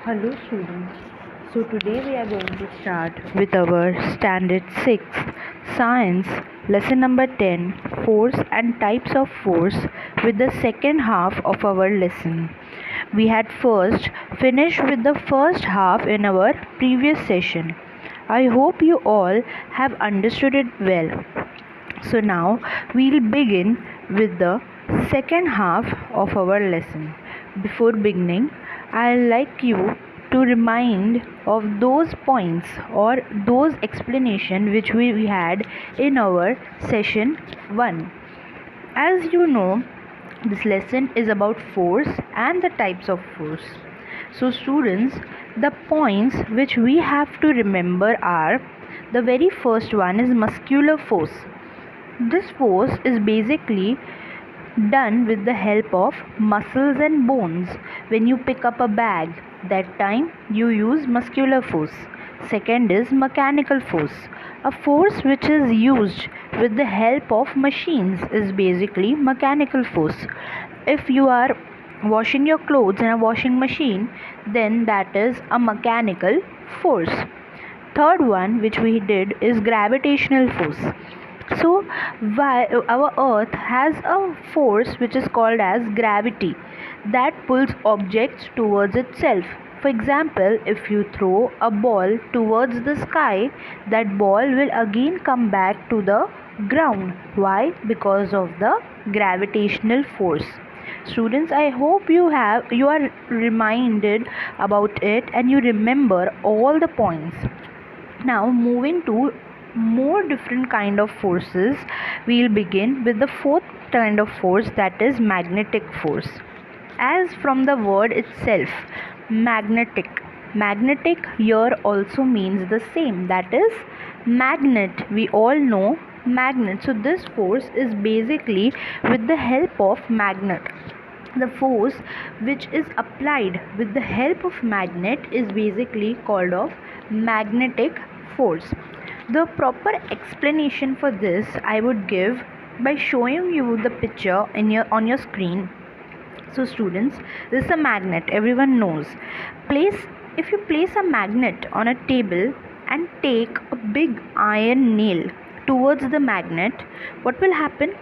Hello students. So today we are going to start with our standard 6 science lesson number 10 force and types of force with the second half of our lesson. We had first finished with the first half in our previous session. I hope you all have understood it well. So now we'll begin with the second half of our lesson. Before beginning, I'd like you to remind of those points or those explanation which we had in our session 1. As you know, this lesson is about force and the types of force. So students, the points which we have to remember are: the very first one is muscular force. This force is basically done with the help of muscles and bones. When you pick up a bag, that time you use muscular force. Second is mechanical force. A force which is used with the help of machines is basically mechanical force. If you are washing your clothes in a washing machine, then that is a mechanical force. Third one which we did is gravitational force. So our earth has a force which is called as gravity that pulls objects towards itself. For example, if you throw a ball towards the sky, that ball will again come back to the ground. Why? Because of the gravitational force. Students, I hope you are reminded about it and you remember all the points. Now moving to more different kind of forces, we'll begin with the fourth kind of force, that is magnetic force. As from the word itself, magnetic here also means the same, that is magnet. We all know magnet. So this force is basically with the help of magnet. The force which is applied with the help of magnet is basically called of magnetic force. The proper explanation for this I would give by showing you the picture on your screen. So students, this is a magnet, everyone knows. If you place a magnet on a table and take a big iron nail towards the magnet, what will happen?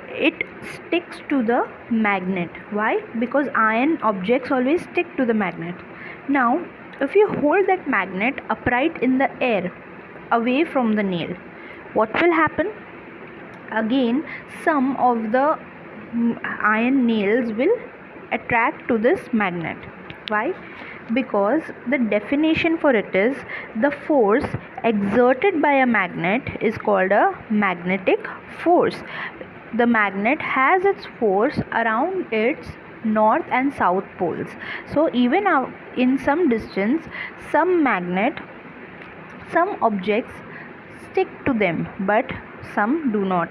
It sticks to the magnet. Why? Because iron objects always stick to the magnet. Now if you hold that magnet upright in the air away from the nail, what will happen? Again, some of the iron nails will attract to this magnet. Why? Because the definition for it is the force exerted by a magnet is called a magnetic force. The magnet has its force around its north and south poles. So even in some distance, some objects stick to them, but some do not.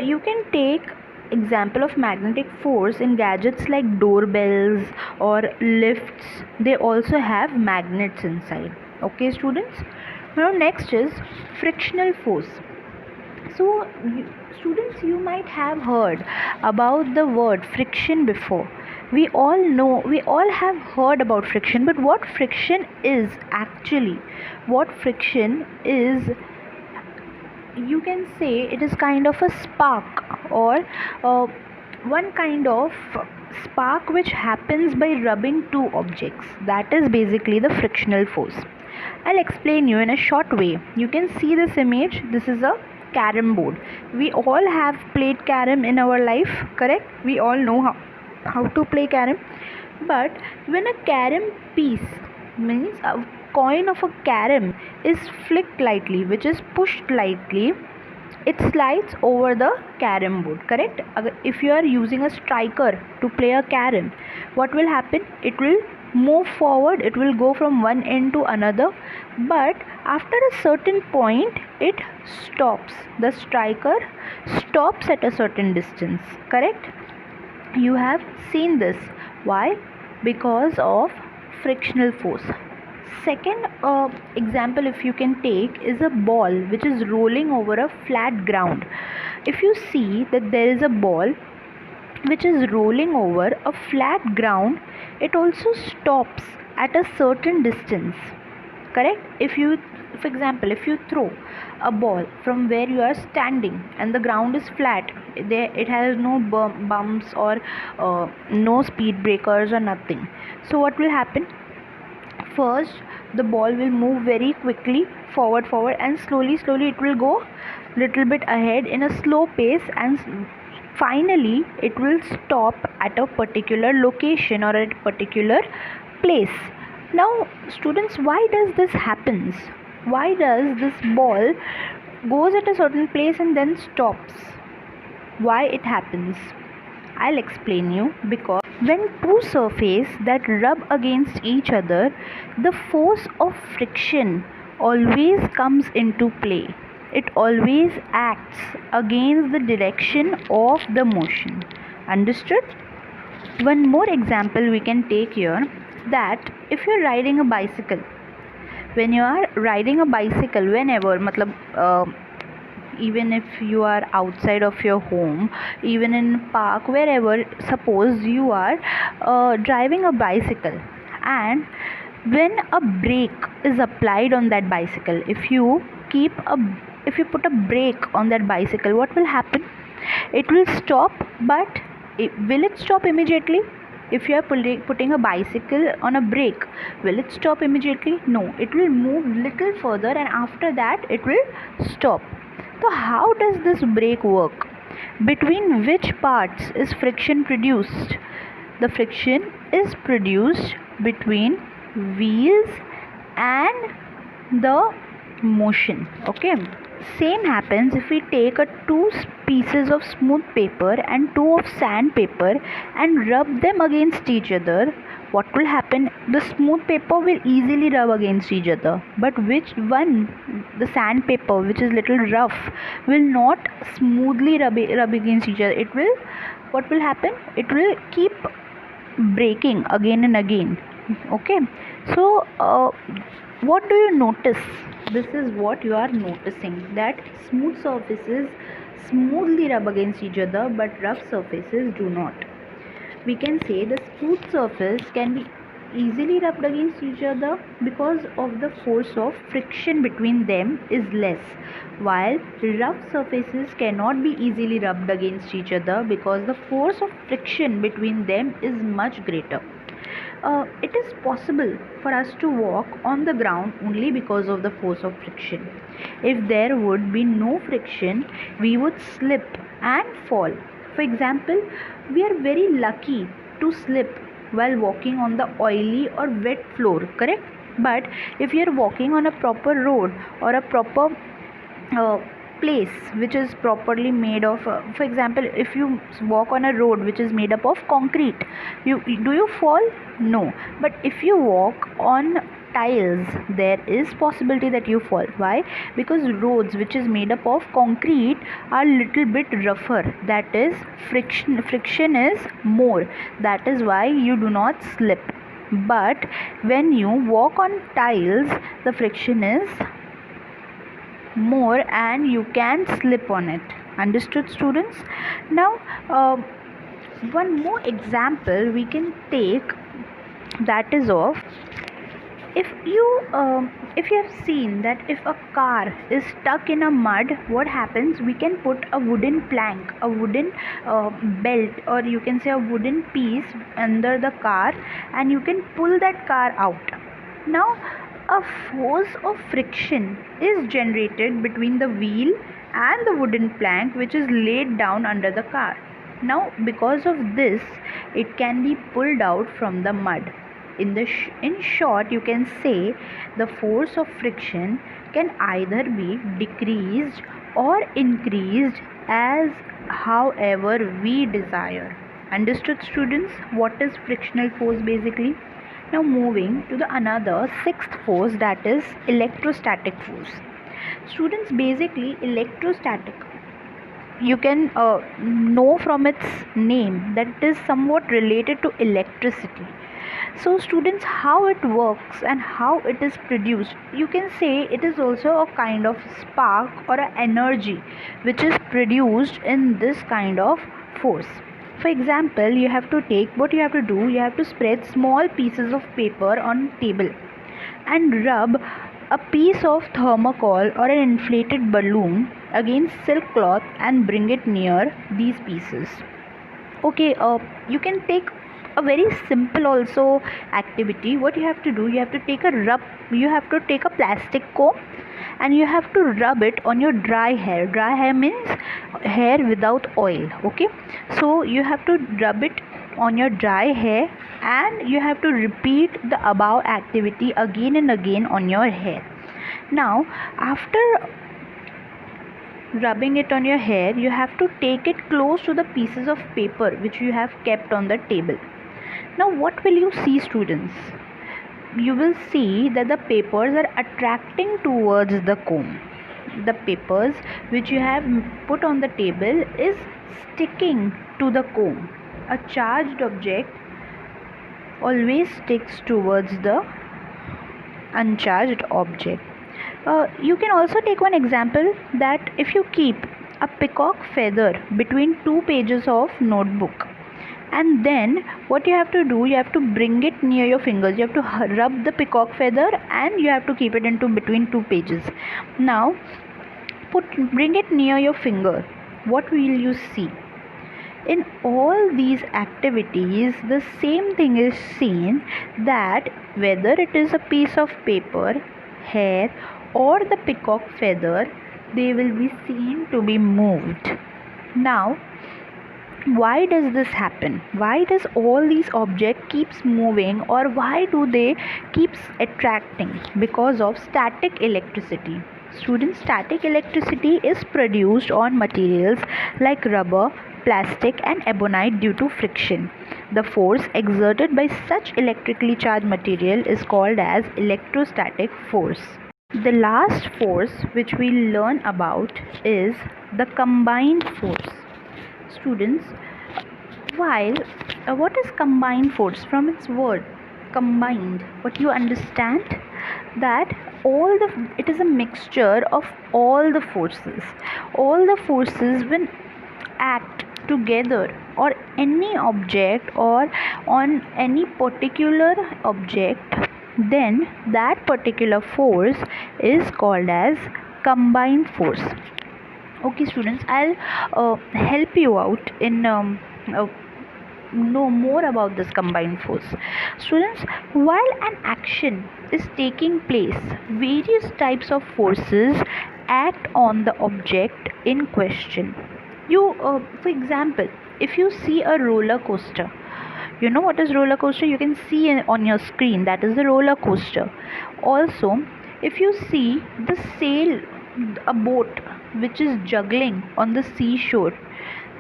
You can take example of magnetic force in gadgets like doorbells or lifts. They also have magnets inside. Okay students, now next is frictional force. So students, you might have heard about the word friction before. We all have heard about friction, but what friction is actually? What friction is, you can say it is kind of a spark, or one kind of spark which happens by rubbing two objects. That is basically the frictional force. I'll explain you in a short way. You can see this image. This is a carom board. We all have played carom in our life, correct? We all know how to play carom. But when a carom piece, means a coin of a carom, is flicked lightly, which is pushed lightly, it slides over the carom board, correct? If you are using a striker to play a carom, what will happen? It will move forward, it will go from one end to another, but after a certain point it stops. The striker stops at a certain distance, correct? You have seen this. Why? Because of frictional force. Second example, if you can take, is a ball which is rolling over a flat ground. If you see that there is a ball which is rolling over a flat ground, it also stops at a certain distance, correct? If you, for example, if you throw a ball from where you are standing and the ground is flat, there it has no bumps or no speed breakers or nothing, so what will happen? First, the ball will move very quickly forward, and slowly it will go little bit ahead in a slow pace, and finally it will stop at a particular location or at a particular place. Now students, why does this happens? Why does this ball goes at a certain place and then stops? Why it happens? I'll explain you. Because when two surfaces that rub against each other, the force of friction always comes into play. It always acts against the direction of the motion. Understood? One more example we can take here, that if you're riding a bicycle, when you are riding a bicycle, whenever even if you are outside of your home, even in park, wherever, suppose you are driving a bicycle, and when a brake is applied on that bicycle, if you put a brake on that bicycle, what will happen? It will stop, but will it stop immediately? If you are putting a bicycle on a brake, will it stop immediately? No, it will move little further, and after that it will stop. So how does this brake work? Between which parts is friction produced? The friction is produced between wheels and the motion. Okay. Same happens if we take two pieces of smooth paper and two of sandpaper and rub them against each other. What will happen? The smooth paper will easily rub against each other, but which one, the sandpaper, which is little rough, will not smoothly rub against each other. It will, what will happen? It will keep breaking again and again. Okay. So what do you notice? This is what you are noticing, that smooth surfaces smoothly rub against each other, but rough surfaces do not. We can say the smooth surface can be easily rubbed against each other because of the force of friction between them is less, while rough surfaces cannot be easily rubbed against each other because the force of friction between them is much greater. It is possible for us to walk on the ground only because of the force of friction. If there would be no friction, we would slip and fall. For example, we are very lucky to slip while walking on the oily or wet floor, correct? But if you are walking on a proper road or a proper place which is properly made of, for example, if you walk on a road which is made up of concrete, do you fall? No. But if you walk on tiles, there is possibility that you fall. Why? Because roads which is made up of concrete are little bit rougher, that is friction is more, that is why you do not slip. But when you walk on tiles, the friction is more and you can slip on it. Understood, students? Now one more example we can take, that is of, if you have seen that if a car is stuck in a mud, what happens? We can put a wooden plank, a wooden belt, or you can say a wooden piece under the car, and you can pull that car out. Now a force of friction is generated between the wheel and the wooden plank which is laid down under the car. Now because of this, it can be pulled out from the mud. In short, you can say the force of friction can either be decreased or increased as however we desire. Understood, students? What is frictional force basically? Now moving to the another sixth force, that is electrostatic force. Students, basically electrostatic, you can know from its name that it is somewhat related to electricity. So students, how it works and how it is produced, you can say it is also a kind of spark or an energy which is produced in this kind of force. For example, you have to spread small pieces of paper on table and rub a piece of thermocol or an inflated balloon against silk cloth and bring it near these pieces. Okay, you can take a very simple also activity. What you have to do, you have to take a plastic comb and you have to rub it on your dry hair. Dry hair means hair without oil. Okay, so you have to rub it on your dry hair and you have to repeat the above activity again and again on your hair. Now after rubbing it on your hair, you have to take it close to the pieces of paper which you have kept on the table. Now what will you see, students? You will see that the papers are attracting towards the comb. The papers which you have put on the table is sticking to the comb. A charged object always sticks towards the uncharged object. You can also take one example that if you keep a peacock feather between two pages of notebook, and then what you have to do, you have to bring it near your fingers. You have to rub the peacock feather and you have to keep it into between two pages. Now bring it near your finger. What will you see? In all these activities, the same thing is seen, that whether it is a piece of paper, hair or the peacock feather, they will be seen to be moved. Now why does this happen? Why does all these objects keeps moving, or why do they keeps attracting? Because of static electricity. Students, static electricity is produced on materials like rubber, plastic and ebonite due to friction. The force exerted by such electrically charged material is called as electrostatic force. The last force which we learn about is the combined force. Students, while what is combined force? From its word combined, what you understand, that it is a mixture of all the forces. All the forces when act together or any object or on any particular object, then that particular force is called as combined force. Okay, students, I'll help you out in know more about this combined force. Students, while an action is taking place, various types of forces act on the object in question. For example, if you see a roller coaster, you know what is roller coaster? You can see on your screen, that is the roller coaster. Also, if you see a boat which is juggling on the seashore,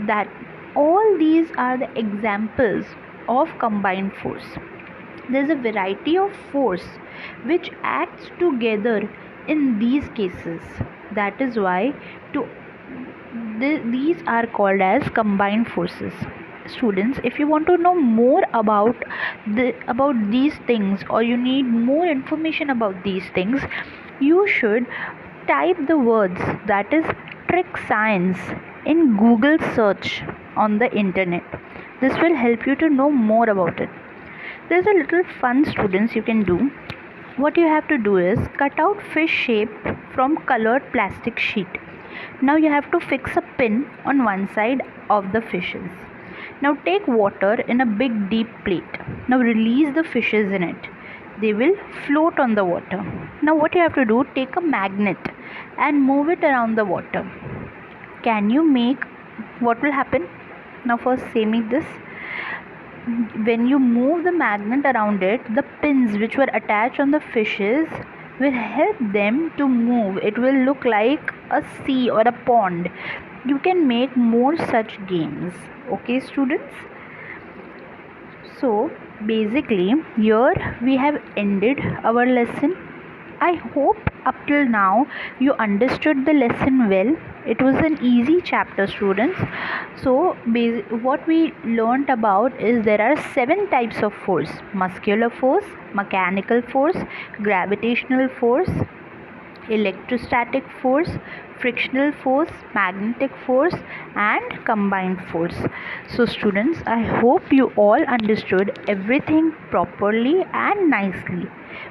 that all these are the examples of combined force. There is a variety of force which acts together in these cases. That is why these are called as combined forces. Students, if you want to know more about these things, or you need more information about these things, you should type the words, that is trig science, in Google search on the internet. This will help you to know more about it. There's a little fun, students, you can do. What you have to do is cut out fish shape from colored plastic sheet. Now you have to fix a pin on one side of the fishes. Now take water in a big deep plate. Now release the fishes in it. They will float on the water. Now what you have to do, take a magnet and move it around the water. Can you make, what will happen? Now first say me this. When you move the magnet around it, the pins which were attached on the fishes will help them to move. It will look like a sea or a pond. You can make more such games. Okay, students? So basically here we have ended our lesson. I hope up till now you understood the lesson well. It was an easy chapter, students. So what we learnt about is there are 7 types of force: muscular force, mechanical force, gravitational force, electrostatic force, frictional force, magnetic force, and combined force. So students, I hope you all understood everything properly and nicely.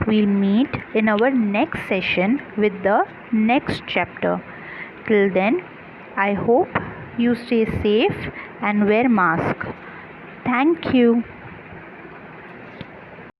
We'll meet in our next session with the next chapter. Till then, I hope you stay safe and wear mask. Thank you.